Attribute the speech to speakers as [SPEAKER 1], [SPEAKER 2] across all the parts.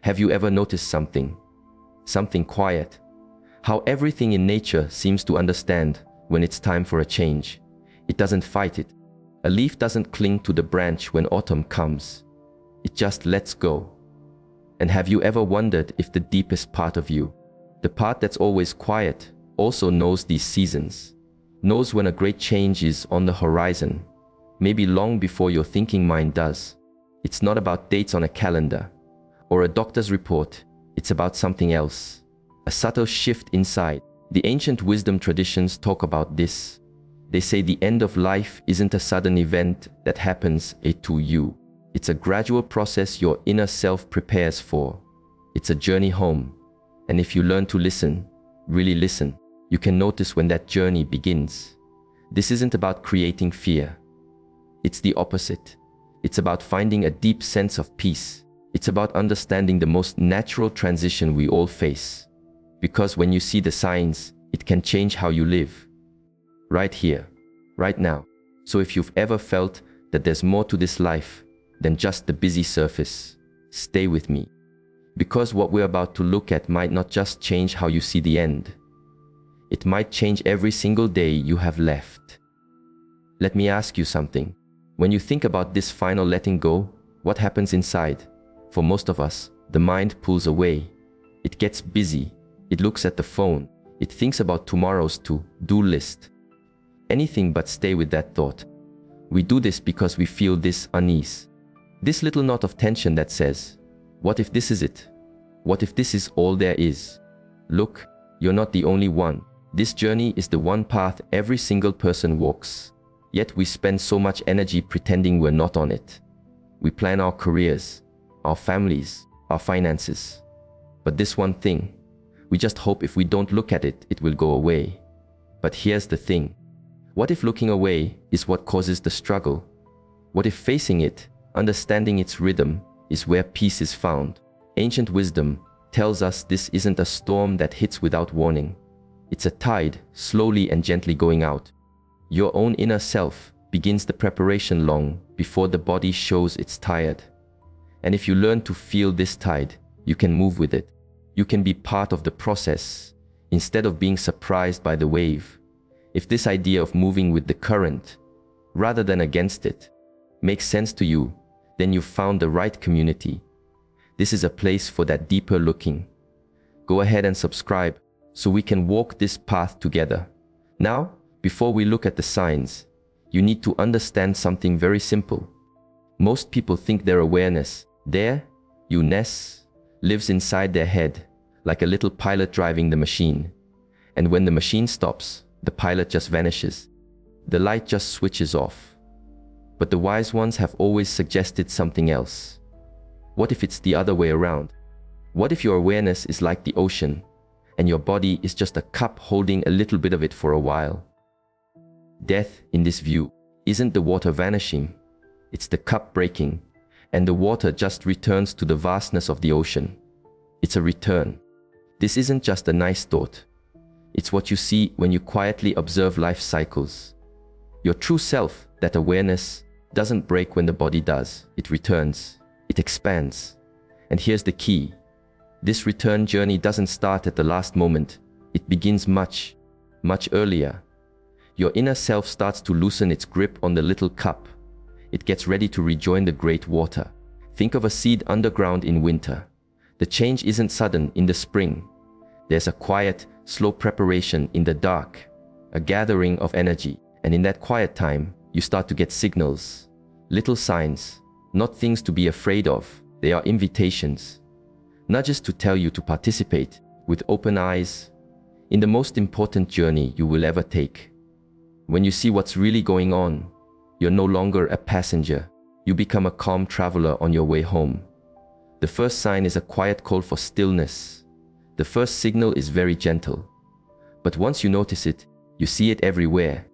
[SPEAKER 1] Have you ever noticed something quiet? How everything in nature seems to understand when it's time for a change. It doesn't fight it. A leaf doesn't cling to the branch when autumn comes. It just lets go. And have you ever wondered if the deepest part of you, the part that's always quiet, also knows these seasons? Knows when a great change is on the horizon, maybe long before your thinking mind does. It's not about dates on a calendar or a doctor's report. It's about something else, a subtle shift inside. The ancient wisdom traditions talk about this. They say the end of life isn't a sudden event that happens to you. It's a gradual process your inner self prepares for. It's a journey home. And if you learn to listen, really listen, you can notice when that journey begins. This isn't about creating fear. It's the opposite. It's about finding a deep sense of peace. It's about understanding the most natural transition we all face. Because when you see the signs, it can change how you live. Right here, right now. So if you've ever felt that there's more to this life than just the busy surface, stay with me. Because what we're about to look at might not just change how you see the end. It might change every single day you have left. Let me ask you something. When you think about this final letting go, what happens inside? For most of us, the mind pulls away. It gets busy. It looks at the phone. It thinks about tomorrow's to-do list. Anything but stay with that thought. We do this because we feel this unease. This little knot of tension that says, what if this is it? What if this is all there is? Look, you're not the only one. This journey is the one path every single person walks. Yet we spend so much energy pretending we're not on it. We plan our careers, our families, our finances. But this one thing, we just hope if we don't look at it, it will go away. But here's the thing. What if looking away is what causes the struggle? What if facing it, understanding its rhythm, is where peace is found? Ancient wisdom tells us this isn't a storm that hits without warning. It's a tide, slowly and gently going out. Your own inner self begins the preparation long before the body shows it's tired. And if you learn to feel this tide, you can move with it. You can be part of the process instead of being surprised by the wave. If this idea of moving with the current rather than against it makes sense to you, then you've found the right community. This is a place for that deeper looking. Go ahead and subscribe so we can walk this path together. Now, before we look at the signs, you need to understand something very simple. Most people think their awareness, their you-ness, lives inside their head, like a little pilot driving the machine. And when the machine stops, the pilot just vanishes. The light just switches off. But the wise ones have always suggested something else. What if it's the other way around? What if your awareness is like the ocean, and your body is just a cup holding a little bit of it for a while? Death, in this view, isn't the water vanishing. It's the cup breaking, and the water just returns to the vastness of the ocean. It's a return. This isn't just a nice thought. It's what you see when you quietly observe life cycles. Your true self, that awareness, doesn't break when the body does. It returns. It expands. And here's the key. This return journey doesn't start at the last moment. It begins much, much earlier. Your inner self starts to loosen its grip on the little cup. It gets ready to rejoin the great water. Think of a seed underground in winter. The change isn't sudden in the spring. There's a quiet, slow preparation in the dark, a gathering of energy. And in that quiet time, you start to get signals, little signs, not things to be afraid of. They are invitations, nudges to tell you to participate with open eyes in the most important journey you will ever take. When you see what's really going on, you're no longer a passenger. You become a calm traveler on your way home. The first sign is a quiet call for stillness. The first signal is very gentle. But once you notice it, you see it everywhere.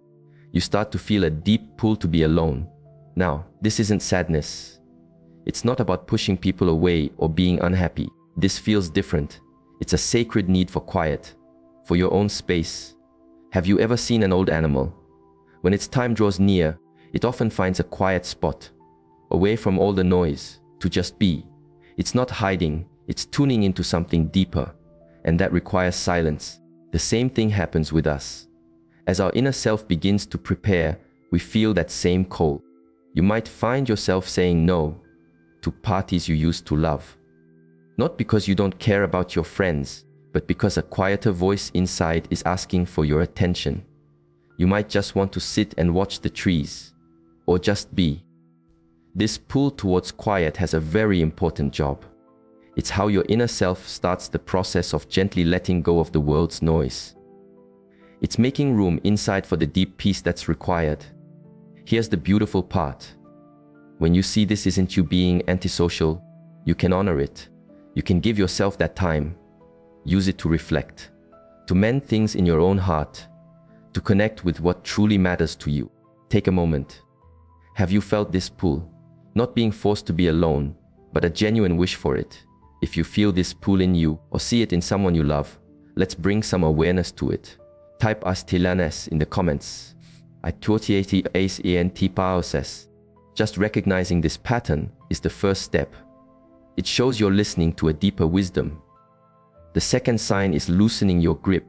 [SPEAKER 1] You start to feel a deep pull to be alone. Now, this isn't sadness. It's not about pushing people away or being unhappy. This feels different. It's a sacred need for quiet, for your own space. Have you ever seen an old animal? When its time draws near, it often finds a quiet spot, away from all the noise, to just be. It's not hiding, It's tuning into something deeper, and that requires silence. The same thing happens with us. As our inner self begins to prepare, we feel that same call. You might find yourself saying no to parties you used to love. Not because you don't care about your friends, but because a quieter voice inside is asking for your attention. You might just want to sit and watch the trees, or just be. This pull towards quiet has a very important job. It's how your inner self starts the process of gently letting go of the world's noise. It's making room inside for the deep peace that's required. Here's the beautiful part. When you see this isn't you being antisocial, you can honor it. You can give yourself that time. Use it to reflect, to mend things in your own heart, to connect with what truly matters to you. Take a moment. Have you felt this pull? Not being forced to be alone, but a genuine wish for it. If you feel this pull in you or see it in someone you love, let's bring some awareness to it. Type Astilanes in the comments. Just recognizing this pattern is the first step. It shows you're listening to a deeper wisdom. The second sign is loosening your grip.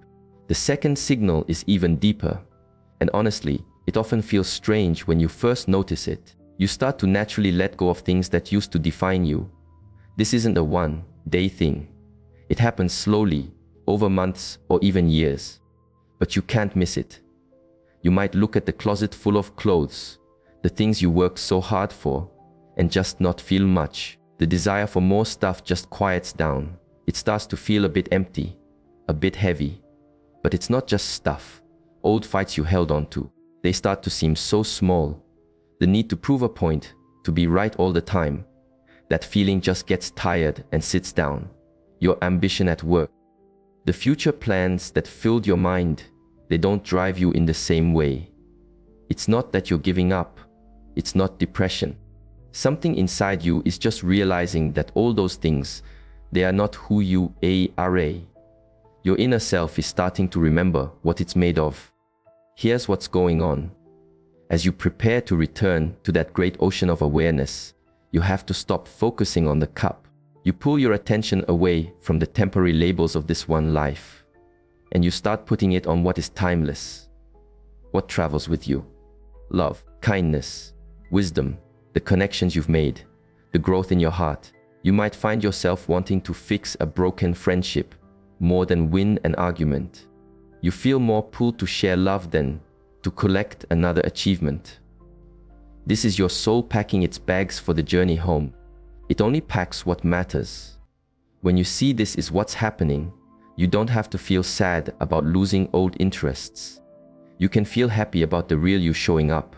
[SPEAKER 1] The second signal is even deeper. And honestly, it often feels strange when you first notice it. You start to naturally let go of things that used to define you. This isn't a one-day thing. It happens slowly, over months or even years. But you can't miss it. You might look at the closet full of clothes, the things you worked so hard for, and just not feel much. The desire for more stuff just quiets down. It starts to feel a bit empty, a bit heavy. But it's not just stuff, old fights you held on to. They start to seem so small. The need to prove a point, to be right all the time. That feeling just gets tired and sits down. Your ambition at work. The future plans that filled your mind, they don't drive you in the same way. It's not that you're giving up. It's not depression. Something inside you is just realizing that all those things, they are not who you are. Your inner self is starting to remember what it's made of. Here's what's going on. As you prepare to return to that great ocean of awareness, you have to stop focusing on the cup. You pull your attention away from the temporary labels of this one life, and you start putting it on what is timeless, what travels with you. Love, kindness, wisdom, the connections you've made, the growth in your heart. You might find yourself wanting to fix a broken friendship more than win an argument. You feel more pulled to share love than to collect another achievement. This is your soul packing its bags for the journey home. It only packs what matters. When you see this is what's happening, you don't have to feel sad about losing old interests. You can feel happy about the real you showing up.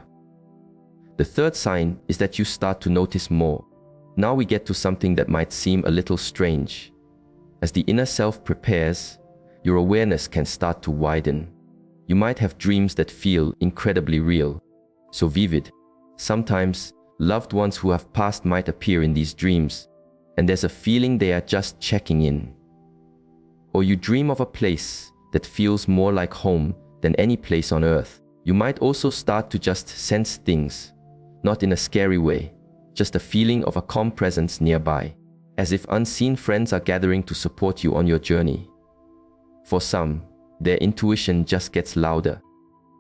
[SPEAKER 1] The third sign is that you start to notice more. Now we get to something that might seem a little strange. As the inner self prepares, your awareness can start to widen. You might have dreams that feel incredibly real, so vivid. Sometimes, loved ones who have passed might appear in these dreams, and there's a feeling they are just checking in. Or you dream of a place that feels more like home than any place on earth. You might also start to just sense things, not in a scary way, just a feeling of a calm presence nearby, as if unseen friends are gathering to support you on your journey. For some, their intuition just gets louder.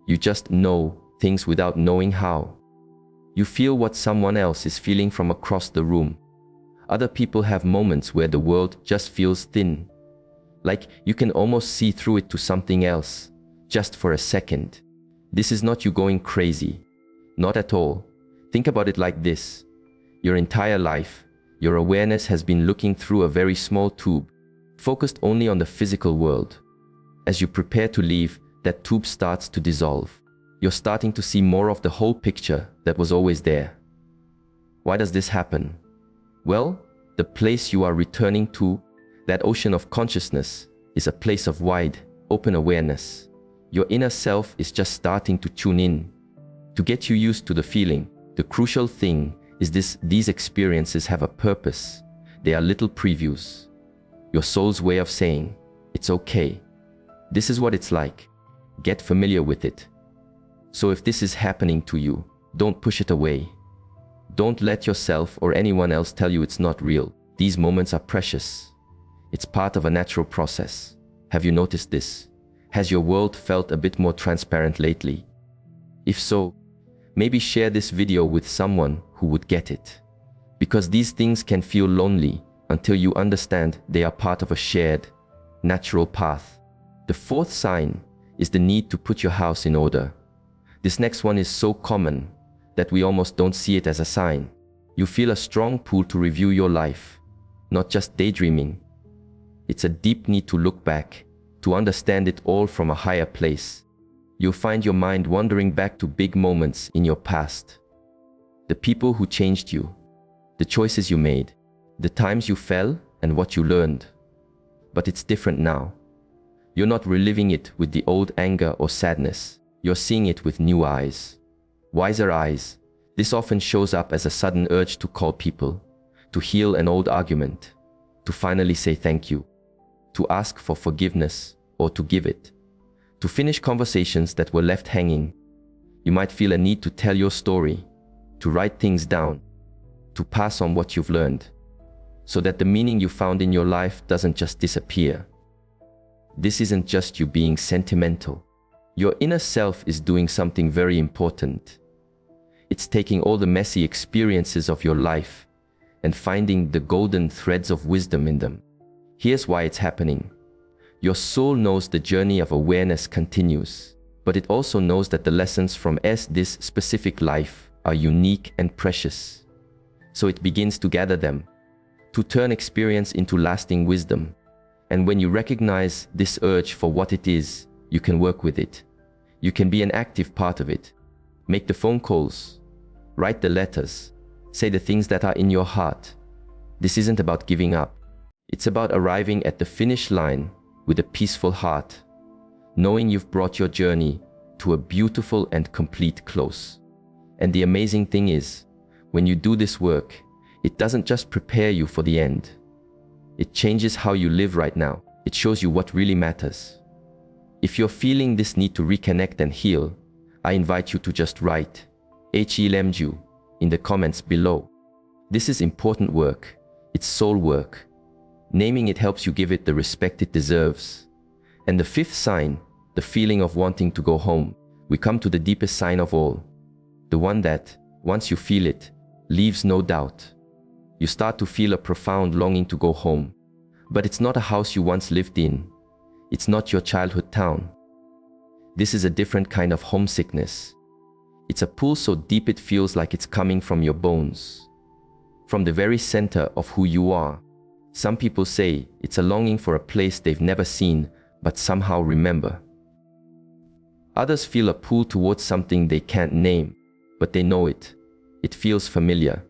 [SPEAKER 1] You just know things without knowing how. You feel what someone else is feeling from across the room. Other people have moments where the world just feels thin, like you can almost see through it to something else, just for a second. This is not you going crazy. Not at all. Think about it like this. Your entire life, your awareness has been looking through a very small tube, focused only on the physical world. As you prepare to leave, that tube starts to dissolve. You're starting to see more of the whole picture that was always there. Why does this happen? Well, the place you are returning to, that ocean of consciousness, is a place of wide, open awareness. Your inner self is just starting to tune in. To get you used to the feeling, the crucial thing is these experiences have a purpose. They are little previews. Your soul's way of saying, it's okay. This is what it's like. Get familiar with it. So if this is happening to you, don't push it away. Don't let yourself or anyone else tell you it's not real. These moments are precious. It's part of a natural process. Have you noticed this? Has your world felt a bit more transparent lately? If so, maybe share this video with someone who would get it. Because these things can feel lonely until you understand they are part of a shared, natural path. The fourth sign is the need to put your house in order. This next one is so common that we almost don't see it as a sign. You feel a strong pull to review your life, not just daydreaming. It's a deep need to look back, to understand it all from a higher place. You'll find your mind wandering back to big moments in your past. The people who changed you, the choices you made, the times you fell and what you learned. But it's different now. You're not reliving it with the old anger or sadness. You're seeing it with new eyes. Wiser eyes. This often shows up as a sudden urge to call people, to heal an old argument, to finally say thank you, to ask for forgiveness or to give it, to finish conversations that were left hanging. You might feel a need to tell your story, to write things down, to pass on what you've learned, so that the meaning you found in your life doesn't just disappear. This isn't just you being sentimental. Your inner self is doing something very important. It's taking all the messy experiences of your life and finding the golden threads of wisdom in them. Here's why it's happening. Your soul knows the journey of awareness continues, but it also knows that the lessons from this specific life are unique and precious. So it begins to gather them, to turn experience into lasting wisdom. And when you recognize this urge for what it is, you can work with it. You can be an active part of it. Make the phone calls, write the letters, say the things that are in your heart. This isn't about giving up. It's about arriving at the finish line with a peaceful heart, knowing you've brought your journey to a beautiful and complete close. And the amazing thing is, when you do this work, it doesn't just prepare you for the end. It changes how you live right now. It shows you what really matters. If you're feeling this need to reconnect and heal, I invite you to just write HELMJU in the comments below. This is important work. It's soul work. Naming it helps you give it the respect it deserves. And the fifth sign, the feeling of wanting to go home. We come to the deepest sign of all. The one that, once you feel it, leaves no doubt. You start to feel a profound longing to go home. But it's not a house you once lived in. It's not your childhood town. This is a different kind of homesickness. It's a pull so deep it feels like it's coming from your bones, from the very center of who you are. Some people say it's a longing for a place they've never seen but somehow remember. Others feel a pull towards something they can't name, but they know it. It feels familiar,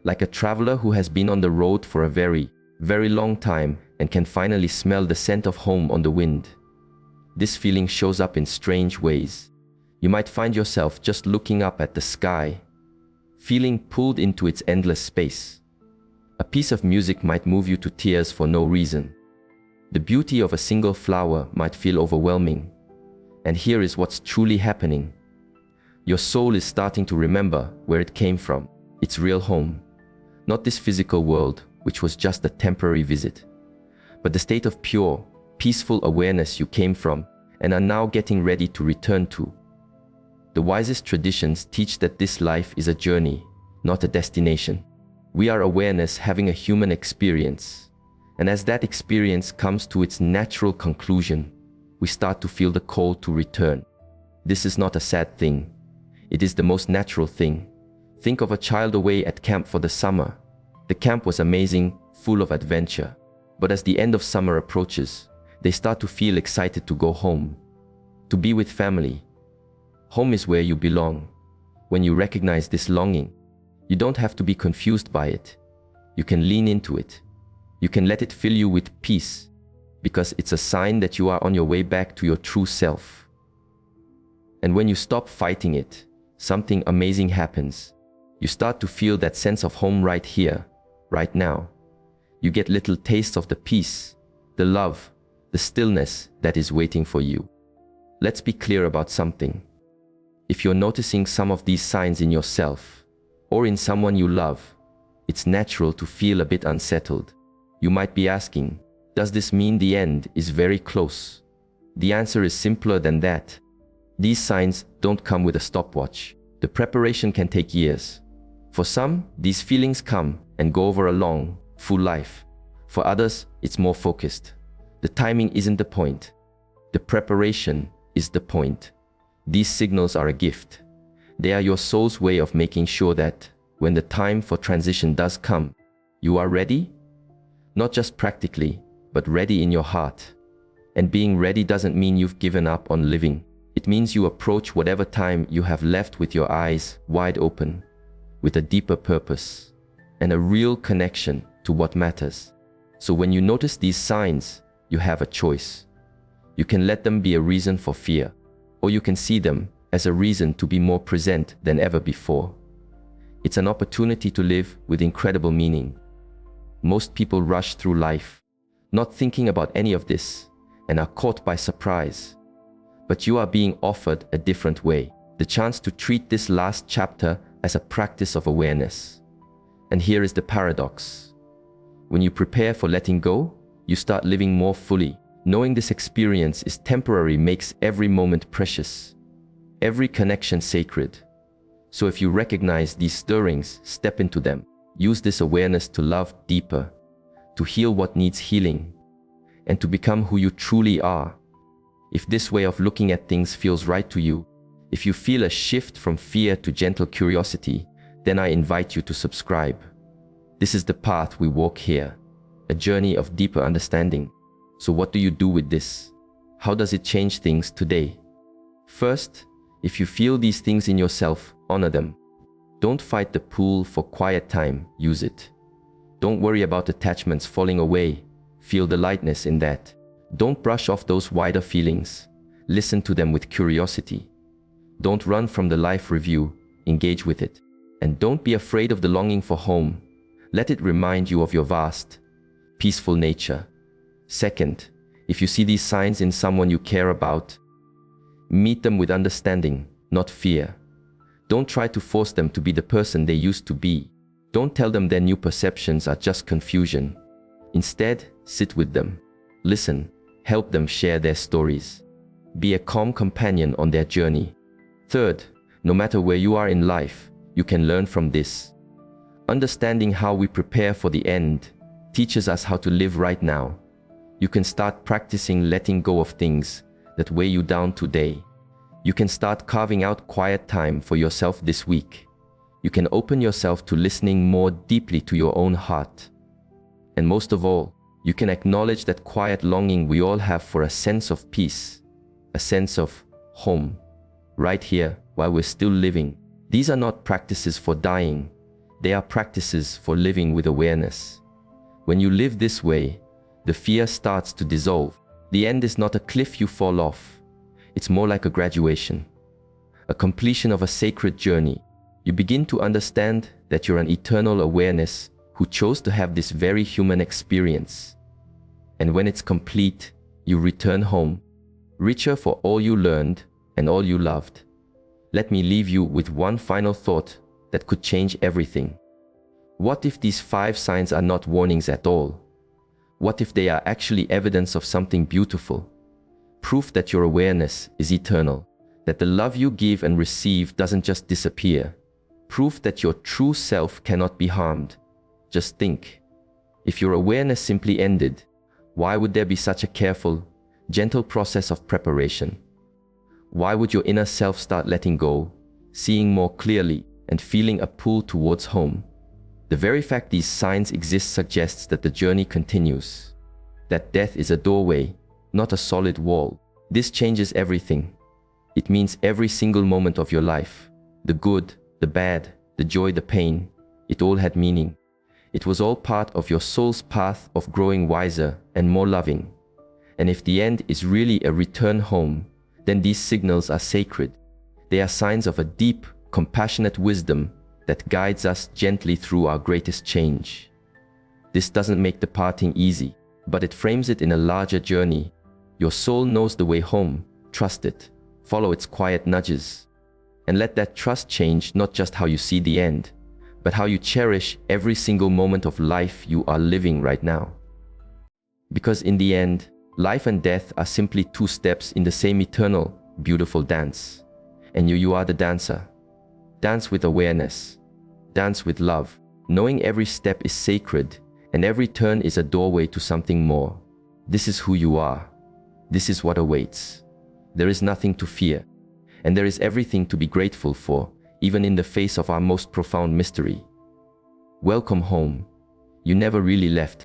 [SPEAKER 1] like a traveler who has been on the road for a very, very long time and can finally smell the scent of home on the wind. This feeling shows up in strange ways. You might find yourself just looking up at the sky, feeling pulled into its endless space. A piece of music might move you to tears for no reason. The beauty of a single flower might feel overwhelming. And here is what's truly happening. Your soul is starting to remember where it came from, its real home. Not this physical world, which was just a temporary visit, but the state of pure, peaceful awareness you came from and are now getting ready to return to. The wisest traditions teach that this life is a journey, not a destination. We are awareness having a human experience, and as that experience comes to its natural conclusion, we start to feel the call to return. This is not a sad thing. It is the most natural thing. Think of a child away at camp for the summer. The camp was amazing, full of adventure. But as the end of summer approaches, they start to feel excited to go home, to be with family. Home is where you belong. When you recognize this longing, you don't have to be confused by it. You can lean into it. You can let it fill you with peace, because it's a sign that you are on your way back to your true self. And when you stop fighting it, something amazing happens. You start to feel that sense of home right here, right now. You get little tastes of the peace, the love, the stillness that is waiting for you. Let's be clear about something. If you're noticing some of these signs in yourself, or in someone you love, it's natural to feel a bit unsettled. You might be asking, Does this mean the end is very close? The answer is simpler than that. These signs don't come with a stopwatch. The preparation can take years. For some, these feelings come and go over a long, full life. For others, it's more focused. The timing isn't the point. The preparation is the point. These signals are a gift. They are your soul's way of making sure that, when the time for transition does come, you are ready? Not just practically, but ready in your heart. And being ready doesn't mean you've given up on living. It means you approach whatever time you have left with your eyes wide open, with a deeper purpose, and a real connection to what matters. So when you notice these signs, you have a choice. You can let them be a reason for fear, or you can see them as a reason to be more present than ever before. It's an opportunity to live with incredible meaning. Most people rush through life, not thinking about any of this, and are caught by surprise. But you are being offered a different way, the chance to treat this last chapter as a practice of awareness. And here is the paradox. When you prepare for letting go, you start living more fully. Knowing this experience is temporary makes every moment precious, every connection sacred. So if you recognize these stirrings, step into them. Use this awareness to love deeper, to heal what needs healing, and to become who you truly are. If this way of looking at things feels right to you, if you feel a shift from fear to gentle curiosity, then I invite you to subscribe. This is the path we walk here, a journey of deeper understanding. So what do you do with this? How does it change things today? First, if you feel these things in yourself, honor them. Don't fight the pull for quiet time, use it. Don't worry about attachments falling away, feel the lightness in that. Don't brush off those wider feelings, listen to them with curiosity. Don't run from the life review, engage with it. And don't be afraid of the longing for home. Let it remind you of your vast, peaceful nature. Second, if you see these signs in someone you care about, meet them with understanding, not fear. Don't try to force them to be the person they used to be. Don't tell them their new perceptions are just confusion. Instead, sit with them. Listen, help them share their stories. Be a calm companion on their journey. Third, no matter where you are in life, you can learn from this. Understanding how we prepare for the end teaches us how to live right now. You can start practicing letting go of things that weigh you down today. You can start carving out quiet time for yourself this week. You can open yourself to listening more deeply to your own heart. And most of all, you can acknowledge that quiet longing we all have for a sense of peace, a sense of home, right here while we're still living. These are not practices for dying. They are practices for living with awareness. When you live this way, the fear starts to dissolve. The end is not a cliff you fall off. It's more like a graduation, a completion of a sacred journey. You begin to understand that you're an eternal awareness who chose to have this very human experience. And when it's complete, you return home, richer for all you learned and all you loved. Let me leave you with one final thought that could change everything. What if these 5 signs are not warnings at all? What if they are actually evidence of something beautiful? Proof that your awareness is eternal, that the love you give and receive doesn't just disappear. Proof that your true self cannot be harmed. Just think, if your awareness simply ended, why would there be such a careful, gentle process of preparation? Why would your inner self start letting go, seeing more clearly, and feeling a pull towards home? The very fact these signs exist suggests that the journey continues, that death is a doorway, not a solid wall. This changes everything. It means every single moment of your life, the good, the bad, the joy, the pain, it all had meaning. It was all part of your soul's path of growing wiser and more loving. And if the end is really a return home, then these signals are sacred. They are signs of a deep, compassionate wisdom that guides us gently through our greatest change. This doesn't make the parting easy, but it frames it in a larger journey. Your soul knows the way home. Trust it. Follow its quiet nudges. And let that trust change not just how you see the end, but how you cherish every single moment of life you are living right now. Because in the end, life and death are simply two steps in the same eternal, beautiful dance. And you are the dancer. Dance with awareness. Dance with love, knowing every step is sacred and every turn is a doorway to something more. This is who you are. This is what awaits. There is nothing to fear, and there is everything to be grateful for, even in the face of our most profound mystery. Welcome home. You never really left,